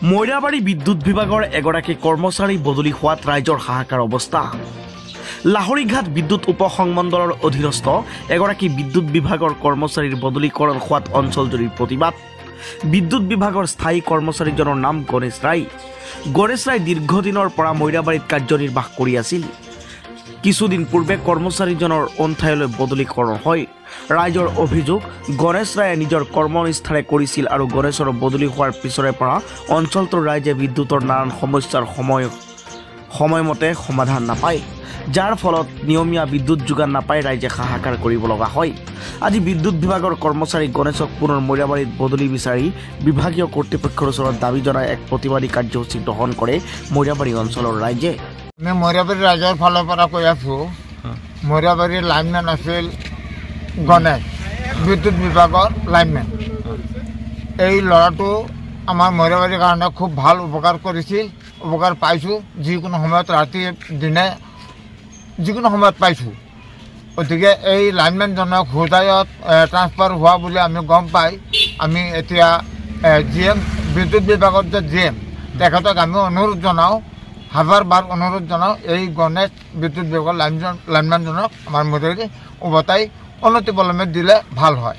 মইৰাবাৰী বিদ্যুৎ বিভাগৰ এগৰাকী কৰ্মচাৰী বদলি হোৱাত ৰাইজৰ হাহাকাৰ অৱস্থা। লাহৰীঘাট বিদ্যুৎ উপসংমণ্ডলৰ অধীনস্থ এগৰাকী বিদ্যুৎ বিভাগৰ কৰ্মচাৰীৰ বদলীকৰণ হোৱাত অঞ্চলজুৰি প্ৰতিবাদ। বিদ্যুৎ বিভাগৰ স্থায়ী কৰ্মচাৰীজনৰ নাম গণেশ ৰায়। গণেশ ৰায় দীৰ্ঘদিনৰ পৰা মইৰাবাৰীত কাৰ্যনিৰ্বাহ কৰি আছিল। কিছুদিন পূৰ্বে কৰ্মচাৰীজনৰ অন ঠাইলৈ বদলীকৰণ হয়। ৰাইজৰ অভিযোগ, গণেশ ৰায়ে নিজৰ কৰ্মনিষ্ঠাৰে কৰিছিল আৰু গণেশৰ বদলি হোৱাৰ পিছৰে পৰা অঞ্চলটোৰ ৰাইজে বিদ্যুতৰ নানান সমস্যাৰ সময়মতে সমাধান নাপায়, যাৰ ফলত নিয়মীয়া বিদ্যুৎ যোগান নাপাই ৰাইজে হাহাকাৰ কৰিব লগা হয়। আজি বিদ্যুৎ বিভাগৰ কৰ্মচাৰী গণেশক পুনৰ মইৰাবাৰীত বদলি বিচাৰি বিভাগীয় কৰ্তৃপক্ষৰ ওচৰত দাবী জনাই এক প্ৰতিবাদী কাৰ্যসূচী গ্ৰহণ কৰে মইৰাবাৰী অঞ্চলৰ ৰাইজে। আমি মইৰাবাৰী ৰাইজৰ ফালৰ পৰা কৈ আছোঁ, মইৰাবাৰীৰ লাইনমেন আছিল গণেশ, বিদ্যুৎ বিভাগৰ লাইনমেন। এই ল'ৰাটো আমাৰ মইৰাবাৰীৰ কাৰণে খুব ভাল উপকাৰ কৰিছিল, উপকাৰ পাইছোঁ। যিকোনো সময়ত ৰাতি দিনে যিকোনো সময়ত পাইছোঁ। গতিকে এই লাইনমেনজনক হোজাইত ট্ৰান্সফাৰ হোৱা বুলি আমি গম পাই আমি এতিয়া GM বিদ্যুৎ বিভাগৰ যে GM তেখেতক আমি অনুৰোধ জনাওঁ, হাজাৰবাৰ অনুৰোধ জনাওঁ, এই গণেশ বিদ্যুৎ বিভাগৰ লাইনমেনজনক আমাৰ মইৰাবাৰী উভতাই অনতিপলমে দিলে ভাল হয়।